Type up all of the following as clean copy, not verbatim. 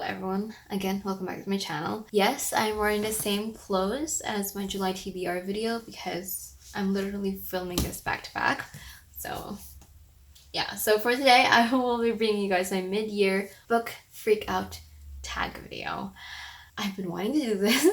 everyone, again welcome back to my channel. Yes, I'm wearing the same clothes as my July TBR video because I'm literally filming this back to back. So yeah, so for today I will be bringing you guys my mid-year book freak out tag video. I've been wanting to do this.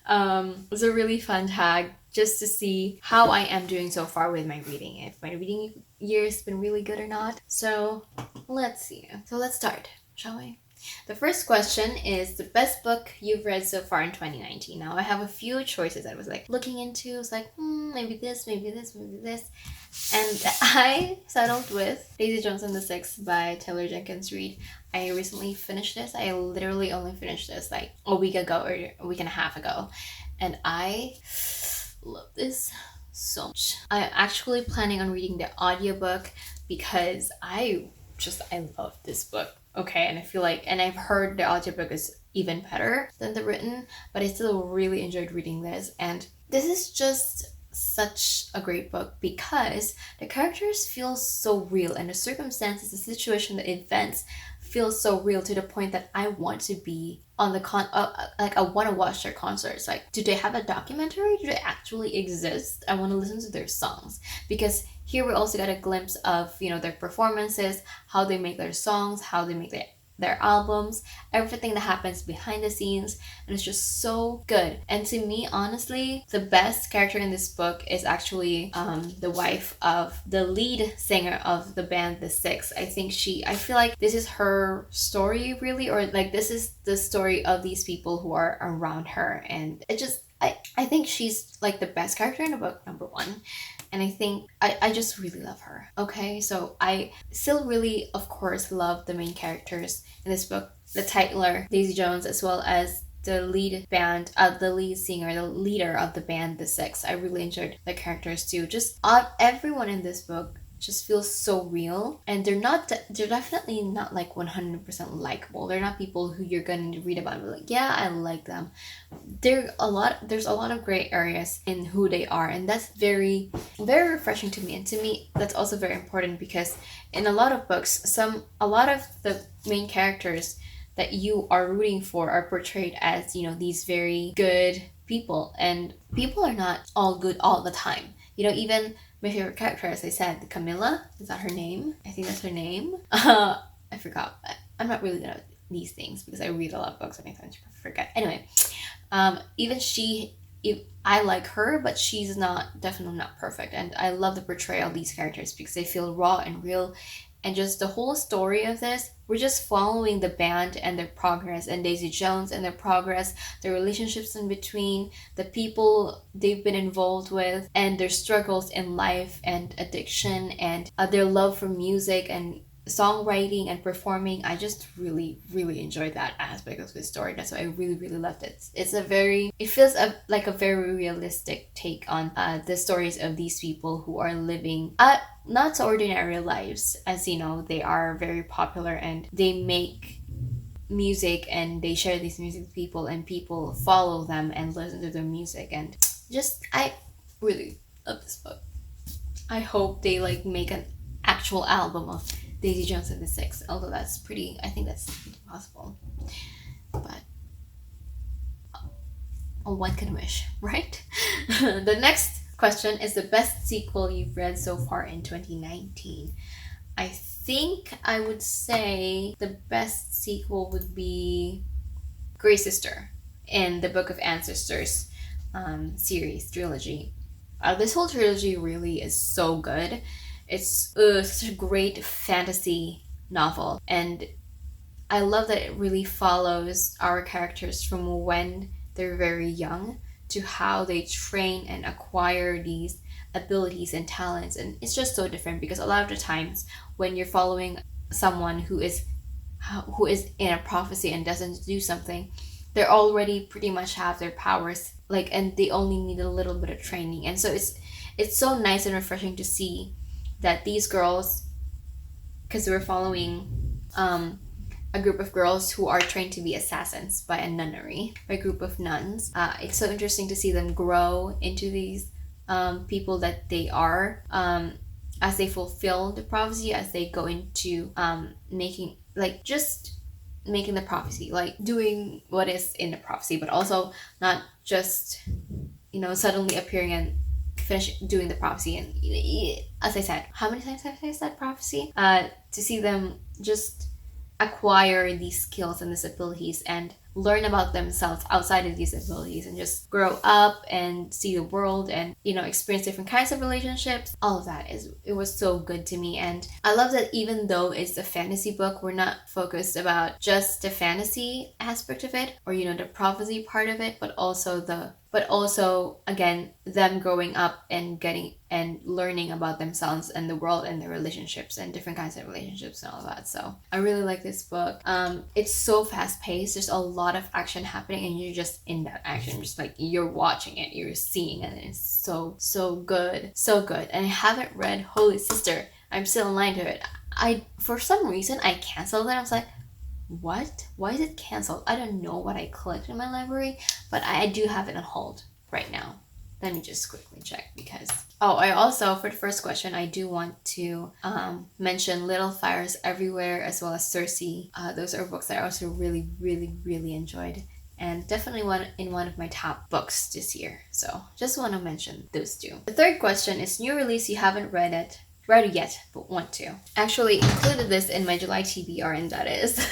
It's a really fun tag just to see how I am doing so far with my reading, if my reading year's been really good or not. So let's see. So let's start, shall we? The first question is the best book you've read so far in 2019. Now I have a few choices I was like looking into. It's like, maybe this, maybe this, maybe this. And I settled with Daisy Jones and the Six by Taylor Jenkins Reid. I recently finished this. I literally only finished this like a week ago or a week and a half ago. And I love this so much. I'm actually planning on reading the audiobook because I love this book. Okay, and I feel like, and I've heard the audiobook is even better than the written, but I still really enjoyed reading this. And this is just such a great book because the characters feel so real, and the circumstances, the situation, the events feel so real to the point that I want to be on the like I want to watch their concerts. Like, do they have a documentary? Do they actually exist? I want to listen to their songs, because here we also got a glimpse of, you know, their performances, how they make their songs, how they make their albums, everything that happens behind the scenes, and it's just so good. And to me, honestly, the best character in this book is actually the wife of the lead singer of the band The Six. I feel like this is her story really, or like this is the story of these people who are around her, and I think she's like the best character in the book, number one. And I think I just really love her. Okay, so I still really, of course, love the main characters in this book, the titler, Daisy Jones, as well as the lead singer, the leader of the band, The Six. I really enjoyed the characters too. Just everyone in this book just feels so real, and they're definitely not like 100% likable. They're not people who you're going to read about and be like, yeah, I like them. There's a lot of gray areas in who they are, and that's very, very refreshing to me. And to me, that's also very important because in a lot of books, a lot of the main characters that you are rooting for are portrayed as, you know, these very good people, and people are not all good all the time. You know, even my favorite character, as I said, Camilla, is that her name? I think that's her name. I forgot. I'm not really good at these things because I read a lot of books and I tend to forget. Anyway, I like her, but she's definitely not perfect. And I love the portrayal of these characters because they feel raw and real. And just the whole story of this, we're just following the band and their progress, and Daisy Jones and their progress, their relationships in between, the people they've been involved with, and their struggles in life and addiction, and their love for music and songwriting and performing. I just really, really enjoyed that aspect of the story. That's why I really, really loved it. It feels like a very realistic take on the stories of these people who are living not so ordinary lives. As you know, they are very popular and they make music and they share these music with people, and people follow them and listen to their music. And I really love this book. I hope they like make an actual album of Daisy Jones and the Six, although I think that's impossible. But one can wish, right? The next question is the best sequel you've read so far in 2019. I think I would say the best sequel would be Grey Sister in the Book of Ancestors series trilogy. This whole trilogy really is so good. It's such a great fantasy novel, and I love that it really follows our characters from when they're very young to how they train and acquire these abilities and talents. And it's just so different because a lot of the times when you're following someone who is in a prophecy and doesn't do something, they already pretty much have their powers, like, and they only need a little bit of training. And so it's so nice and refreshing to see that these girls, because we're following a group of girls who are trained to be assassins by a group of nuns. It's so interesting to see them grow into these people that they are, as they fulfill the prophecy, as they go into making, like, just making the prophecy, like doing what is in the prophecy, but also not just, you know, suddenly appearing and finish doing the prophecy. And as I said, how many times have I said prophecy? To see them just acquire these skills and these abilities and learn about themselves outside of these abilities and just grow up and see the world and, you know, experience different kinds of relationships. All of that it was so good to me. And I love that even though it's a fantasy book, we're not focused about just the fantasy aspect of it, or, you know, the prophecy part of it, but also again, them growing up and getting and learning about themselves and the world and their relationships and different kinds of relationships and all that. So I really like this book. It's so fast paced. There's a lot of action happening and you're just in that action, just like you're watching it, you're seeing it, and it's so good, so good. And I haven't read Holy Sister. I'm still in line to it. For some reason I canceled it. I was like, what? Why is it canceled? I don't know what I clicked in my library, but I do have it on hold right now. Let me just quickly check because... Oh, I also, for the first question, I do want to mention Little Fires Everywhere as well as Circe. Those are books that I also really, really, really enjoyed. And definitely one of my top books this year. So just want to mention those two. The third question is new release you haven't read it yet, but want to. Actually included this in my July TBR, and that is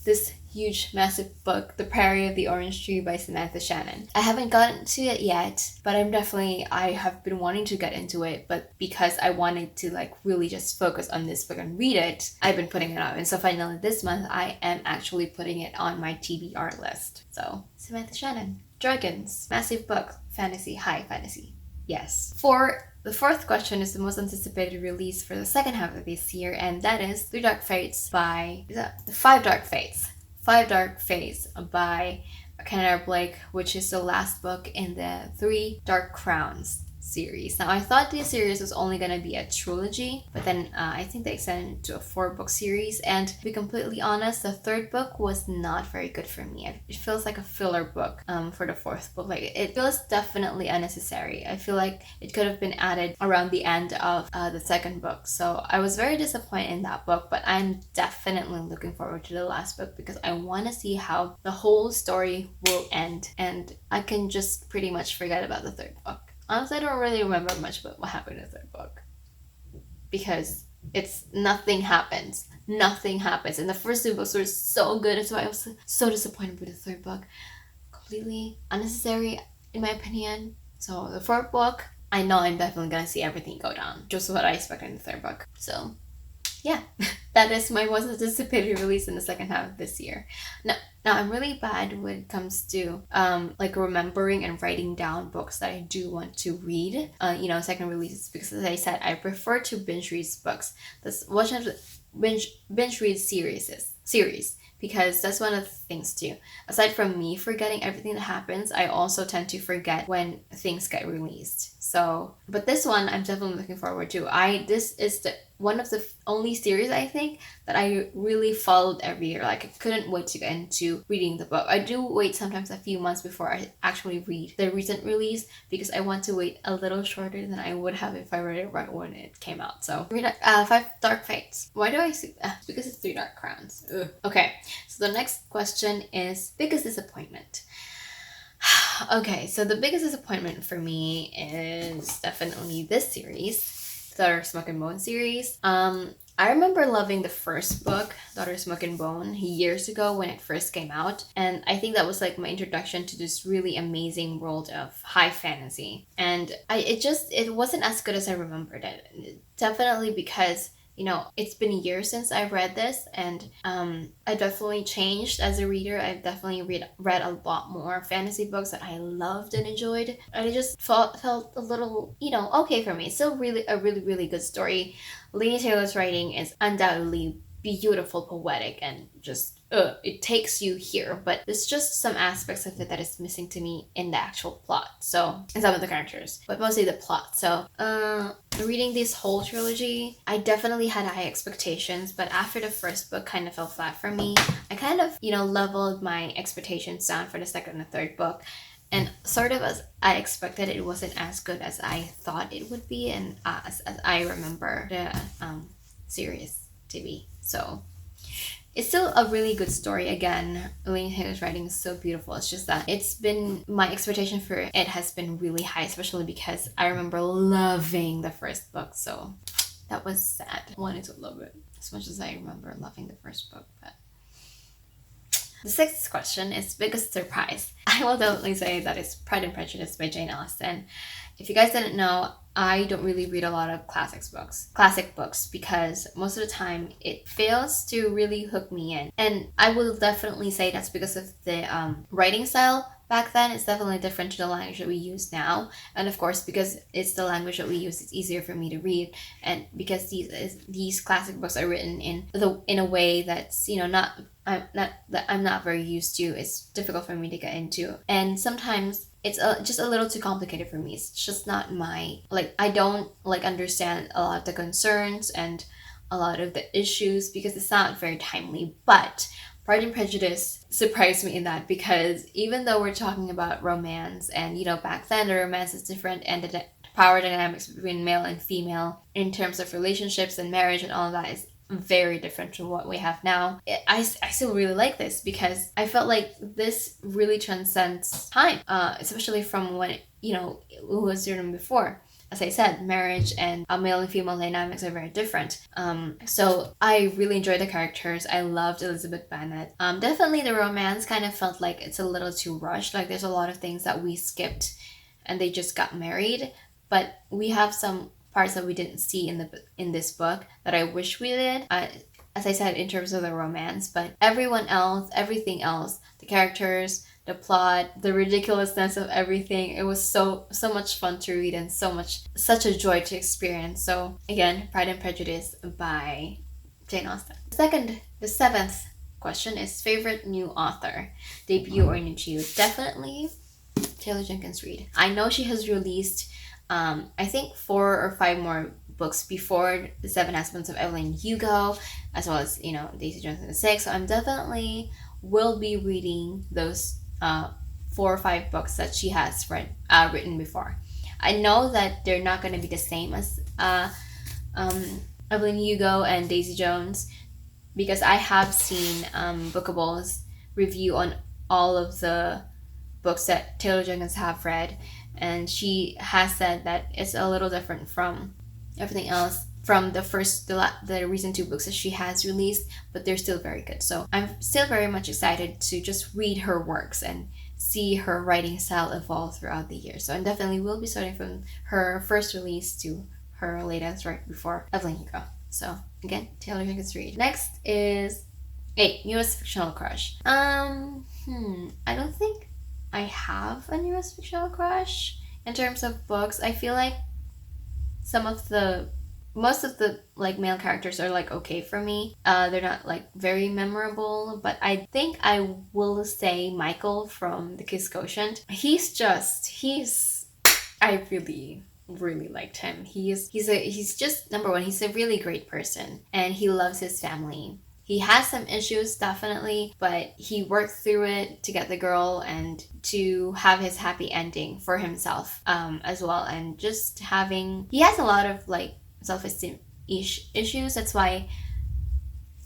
this huge, massive book, The Priory of the Orange Tree by Samantha Shannon. I haven't gotten to it yet, but I have been wanting to get into it, but because I wanted to like really just focus on this book and read it, I've been putting it off. And so finally this month, I am actually putting it on my TBR list. So, Samantha Shannon, Dragons, massive book, fantasy, high fantasy. Yes. For the fourth question is the most anticipated release for the second half of this year, and that is Five Dark Fates. Five Dark Fates by Kenneth Blake, which is the last book in the Three Dark Crowns series. Now, I thought this series was only going to be a trilogy, but then I think they extended it to a 4-book series. And to be completely honest, the third book was not very good for me. It feels like a filler book for the fourth book. Like, it feels definitely unnecessary. I feel like it could have been added around the end of the second book. So I was very disappointed in that book, but I'm definitely looking forward to the last book because I want to see how the whole story will end. And I can just pretty much forget about the third book. Honestly, I don't really remember much about what happened in the third book because nothing happens. Nothing happens. And the first 2 books were so good, that's why I was so disappointed with the third book. Completely unnecessary, in my opinion. So the fourth book, I know I'm definitely gonna see everything go down, just what I expected in the third book. So yeah, that is my most anticipated release in the second half of this year. Now I'm really bad when it comes to like remembering and writing down books that I do want to read, second releases, because as I said, I prefer to binge read books. That's one of the binge read series because that's one of the things too. Aside from me forgetting everything that happens, I also tend to forget when things get released. So, but this one I'm definitely looking forward to. This is one of the only series I think that I really followed every year. Like, I couldn't wait to get into reading the book. I do wait sometimes a few months before I actually read the recent release because I want to wait a little shorter than I would have if I read it right when it came out. So, Five Dark Fates. Why do I see that? Because it's Three Dark Crowns. Ugh. Okay, so the next question is biggest disappointment. Okay, so the biggest disappointment for me is definitely this series, Daughter Smoke and Bone series. I remember loving the first book, Daughter Smoke and Bone, years ago when it first came out, and I think that was like my introduction to this really amazing world of high fantasy. And it wasn't as good as I remembered it. Definitely because it's been years since I read this, and I definitely changed as a reader. I've definitely read a lot more fantasy books that I loved and enjoyed, and it just felt a little, okay for me. It's still really a really, really good story. Laini Taylor's writing is undoubtedly beautiful, poetic, and just it takes you here, but there's just some aspects of it that is missing to me in the actual plot, and some of the characters, but mostly the plot. So reading this whole trilogy, I definitely had high expectations, but after the first book kind of fell flat for me, I kind of leveled my expectations down for the second and third book, and sort of as I expected, it wasn't as good as I thought it would be, and as I remember the series to be. So It's still a really good story. Again, Elaine Taylor's writing is so beautiful. It's just that it's been, my expectation for it has been really high, especially because I remember loving the first book. So that was sad. I wanted to love it as much as I remember loving the first book. But the sixth question is biggest surprise. I will definitely say that it's Pride and Prejudice by Jane Austen. If you guys didn't know, I don't really read a lot of classic books, because most of the time it fails to really hook me in. And I will definitely say that's because of the writing style back then. It's definitely different to the language that we use now. And of course, because it's the language that we use, it's easier for me to read. And because these classic books are written in a way that's, you know, I'm not very used to. It's difficult for me to get into. And sometimes it's just a little too complicated for me. It's just not my, like, I don't like understand a lot of the concerns and a lot of the issues because it's not very timely. But Pride and Prejudice surprised me in that, because even though we're talking about romance, and, you know, back then the romance is different, and the power dynamics between male and female in terms of relationships and marriage and all of that is very different from what we have now. I still really like this because I felt like this really transcends time, especially from when, you know, it was written before. As I said, marriage and male and female dynamics are very different. So I really enjoyed the characters. I loved Elizabeth Bennet. Definitely the romance kind of felt like it's a little too rushed. Like there's a lot of things that we skipped and they just got married. But we have some parts that we didn't see in this book that I wish we did. As I said, in terms of the romance, but everything else, the characters, the plot, the ridiculousness of everything, it was so much fun to read and such a joy to experience. So again, Pride and Prejudice by Jane Austen. The seventh question is favorite new author, debut or niche. Definitely Taylor Jenkins Reid. I know she has released I think 4 or 5 more books before The Seven Husbands of Evelyn Hugo, as well as, you know, Daisy Jones and the Six. So I'm definitely will be reading those 4 or 5 books that she has written before. I know that they're not going to be the same as Evelyn Hugo and Daisy Jones, because I have seen Bookable's review on all of the books that Taylor Jenkins have read, and she has said that it's a little different from everything else from the recent 2 books that she has released, but they're still very good. So I'm still very much excited to just read her works and see her writing style evolve throughout the year. So I definitely will be starting from her first release to her latest right before Evelyn Hugo. So again, Taylor Jenkins Reid. Next is 8, newest fictional crush. I don't think I have a newest fictional crush in terms of books. I feel like most of the like male characters are like okay for me. They're not like very memorable, but I think I will say Michael from The Kiss Quotient. I really liked him. He's just, number one, he's a really great person and he loves his family. He has some issues, definitely, but he worked through it to get the girl and to have his happy ending for himself as well. And just he has a lot of like self-esteem issues. That's why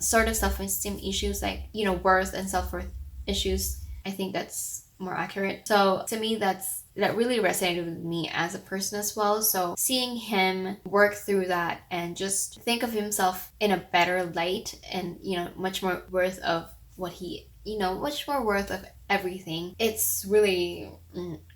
sort of self-esteem issues, like, you know, worth and self-worth issues. I think that's more accurate. So to me, that really resonated with me as a person as well. So seeing him work through that and just think of himself in a better light and, you know, much more worth of everything. It's really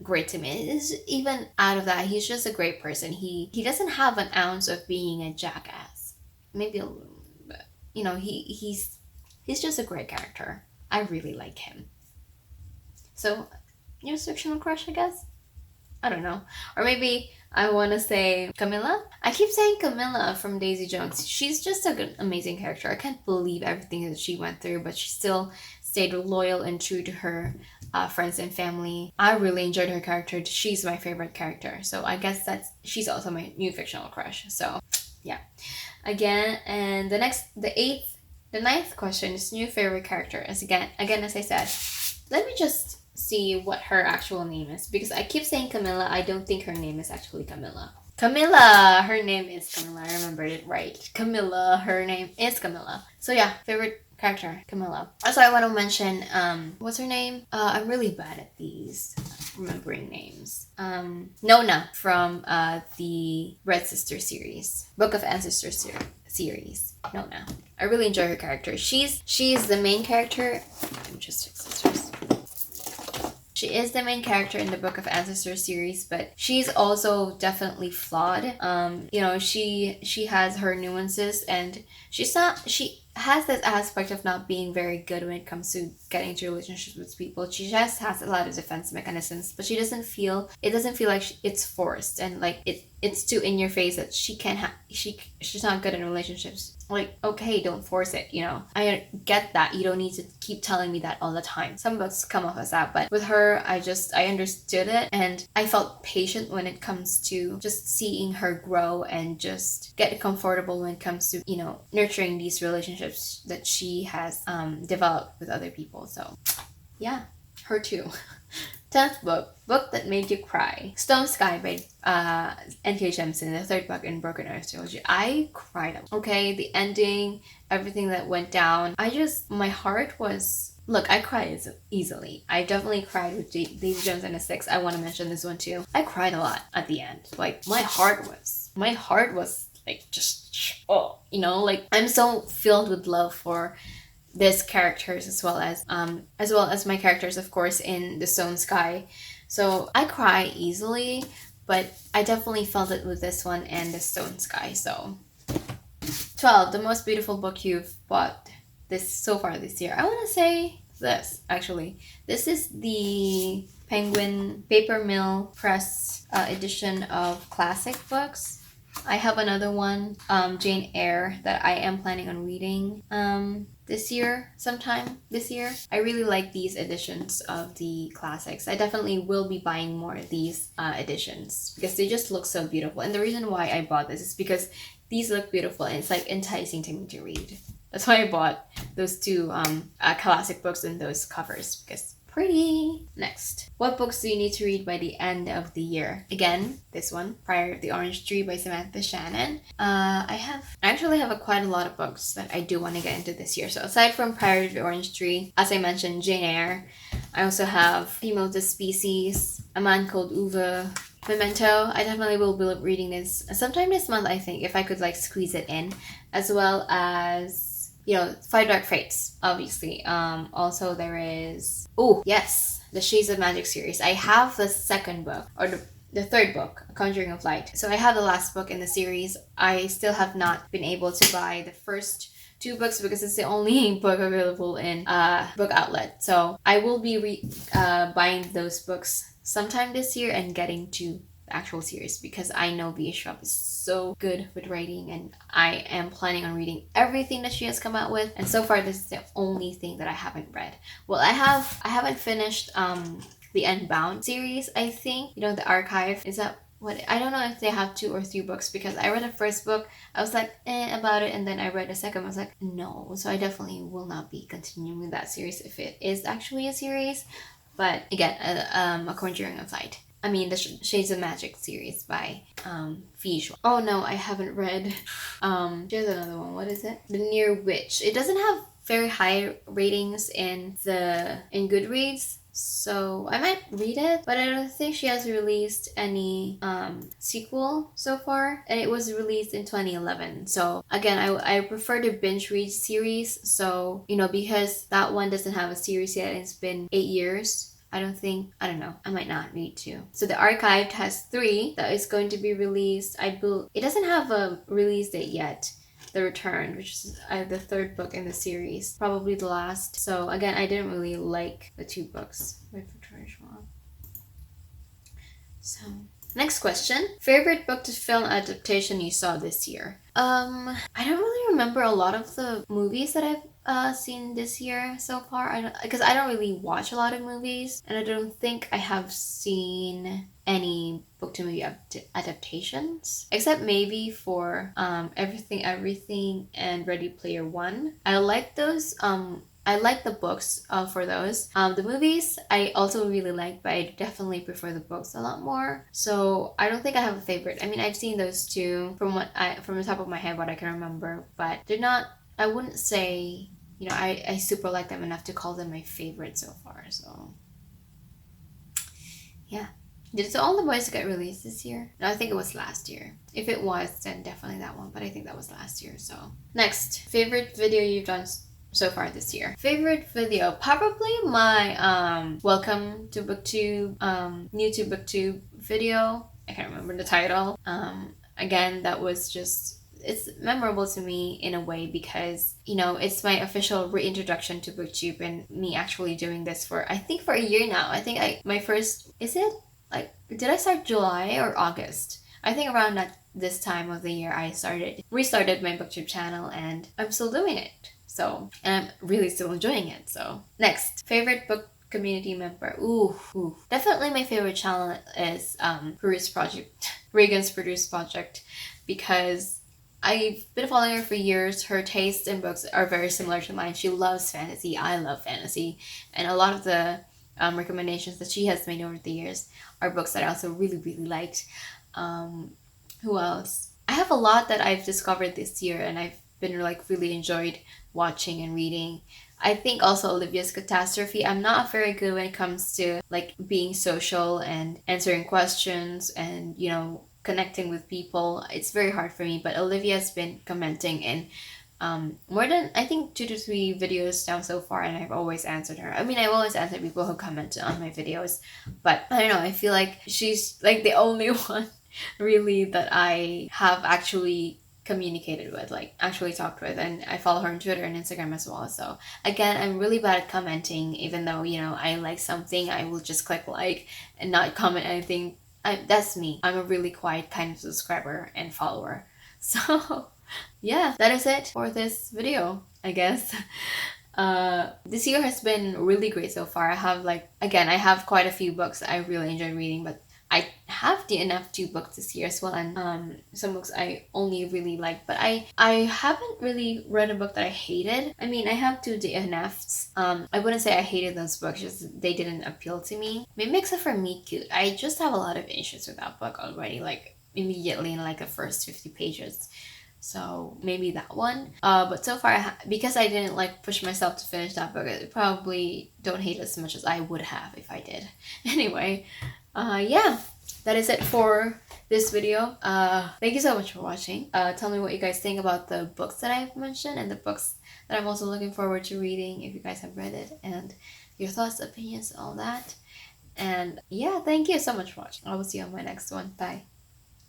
great to me. It's, even out of that, he's just a great person. He doesn't have an ounce of being a jackass. Maybe a little, but, you know, he's just a great character. I really like him. So, new fictional crush, I guess? I don't know. Or maybe I want to say Camilla. I keep saying Camilla from Daisy Jones. She's just a good, amazing character. I can't believe everything that she went through, but she still stayed loyal and true to her friends and family. I really enjoyed her character. She's my favorite character. So I guess she's also my new fictional crush. So, yeah. Again, and the ninth question is new favorite character. As I said, let me just see what her actual name is, because I keep saying Camilla. I don't think her name is actually Camilla. Her name is Camilla. I remembered it right. Camilla, her name is Camilla. So yeah, favorite character, Camilla. Also, I want to mention, what's her name? I'm really bad at these remembering names. Nona from the Red Sister series, Book of Ancestors series. Nona. I really enjoy her character. She's the main character. Let me just fix this first. She is the main character in the Book of Ancestors series, but she's also definitely flawed. You know, she has her nuances, and she has this aspect of not being very good when it comes to getting into relationships with people. She just has a lot of defense mechanisms, but it doesn't feel like it's forced, and like it's too in your face that she can't she's not good in relationships. Like, okay, don't force it, you know. I get that. You don't need to keep telling me that all the time. Some books come off as that, but with her, I understood it, and I felt patient when it comes to just seeing her grow and just get comfortable when it comes to, you know, nurturing these relationships that she has developed with other people. So yeah, her too. 10th book that made you cry. Stone Sky by N.K. Jemisin, the third book in Broken Earth trilogy. I cried. Okay, the ending, everything that went down. My heart was... Look, I cried easily. I definitely cried with Davy Jones and the Six. I want to mention this one too. I cried a lot at the end. Like, my heart was like just, oh, you know, like I'm so filled with love for these characters as well as my characters, of course, in the Stone Sky. So I cry easily, but I definitely felt it with this one and the Stone Sky. So 12, the most beautiful book you've bought so far this year. I want to say this, actually. This is the Penguin Paper Mill Press edition of classic books. I have another one, Jane Eyre, that I am planning on reading sometime this year. I really like these editions of the classics. I definitely will be buying more of these editions because they just look so beautiful. And the reason why I bought this is because these look beautiful and it's like enticing to me to read. That's why I bought those two classic books and those covers, because pretty. Next, what books do you need to read by the end of the year? Again, this one, Priory of the Orange Tree by Samantha Shannon. I actually have quite a lot of books that I do want to get into this year. So aside from Priory of the Orange Tree, as I mentioned, Jane Eyre. I also have Female of the Species, A Man Called Uwe, Memento. I definitely will be reading this sometime this month, I think, if I could like squeeze it in, as well as, you know, Five Dark Fates, obviously. Also there is, the Shades of Magic series. I have the second book, or the third book, Conjuring of Light. So I have the last book in the series. I still have not been able to buy the first two books because it's the only book available in Book Outlet. So I will be buying those books sometime this year and getting to the actual series, because I know V.A. Schwab is so good with writing, and I am planning on reading everything that she has come out with. And so far, this is the only thing that I haven't read. Well, I haven't finished the Unbound series. I think, you know, the archive, is that what? I don't know if they have 2 or 3 books, because I read the first book, I was like about it, and then I read the second, I was like no. So I definitely will not be continuing with that series if it is actually a series. But again, A Conjuring of Light. I mean, the Shades of Magic series by V.A. Schwab. Oh no, I haven't read. There's another one. What is it? The Near Witch. It doesn't have very high ratings in Goodreads, so I might read it, but I don't think she has released any sequel so far, and it was released in 2011. So again, I prefer the binge read series. So, you know, because that one doesn't have a series yet, it's been 8 years. I don't know, I might not read 2. So the Archived has 3 that is going to be released. It doesn't have a release date yet. The Return, which is the third book in the series, probably the last. So again, I didn't really like the 2 books by Victoria Schwab. So next question, favorite book to film adaptation you saw this year? I don't really remember a lot of the movies that I've seen this year so far, because I don't really watch a lot of movies, and I don't think I have seen any book to movie adaptations, except maybe for Everything and Ready Player One. I like those. I like the books for those. The movies I also really like, but I definitely prefer the books a lot more. So I don't think I have a favorite. I mean, I've seen those 2 from the top of my head, what I can remember, but they're not. I wouldn't say, you know, I super like them enough to call them my favorite so far. So yeah. Did All the Boys get released this year? No, I think it was last year. If it was, then definitely that one, but I think that was last year. So next, favorite video you've done so far this year. Favorite video, probably my welcome to Booktube, new to Booktube video. I can't remember the title. Again, that was just, it's memorable to me in a way because, you know, it's my official reintroduction to Booktube and me actually doing this for, I think for a year now. I think my first, is it? Like, did I start July or August? I think around this time of the year I restarted my Booktube channel, and I'm still doing it. So, and I'm really still enjoying it. So, next, favorite book community member. Ooh. Definitely my favorite channel is Reagan's Produce Project, because I've been following her for years. Her tastes in books are very similar to mine. She loves fantasy. I love fantasy. And a lot of the recommendations that she has made over the years are books that I also really, really liked. Who else? I have a lot that I've discovered this year and I've been like really enjoyed watching and reading. I think also Olivia's Catastrophe. I'm not very good when it comes to like being social and answering questions and, you know, connecting with people. It's very hard for me, but Olivia's been commenting in more than, I think, 2 to 3 videos down so far, and I've always answered her. I mean, I've always answered people who comment on my videos, but I don't know, I feel like she's like the only one really that I have actually communicated with, like actually talked with, and I follow her on Twitter and Instagram as well. So again, I'm really bad at commenting. Even though, you know, I like something, I will just click like and not comment anything. That's me. I'm a really quiet kind of subscriber and follower. So yeah, that is it for this video, I guess. This year has been really great so far. I have I have quite a few books I really enjoy reading, but I have the NF2 books this year as well, and some books I only really like, but I haven't really read a book that I hated. I mean, I have 2 DNFs. I wouldn't say I hated those books, just they didn't appeal to me. Maybe except for Meet Cute. I just have a lot of issues with that book already, like immediately in like the first 50 pages. So maybe that one. But so far, because I didn't like push myself to finish that book, I probably don't hate it as much as I would have if I did. Anyway, yeah, that is it for this video. Thank you so much for watching. Tell me what you guys think about the books that I've mentioned and the books that I'm also looking forward to reading if you guys have read it, and your thoughts, opinions, all that. And yeah, thank you so much for watching. I will see you on my next one. Bye.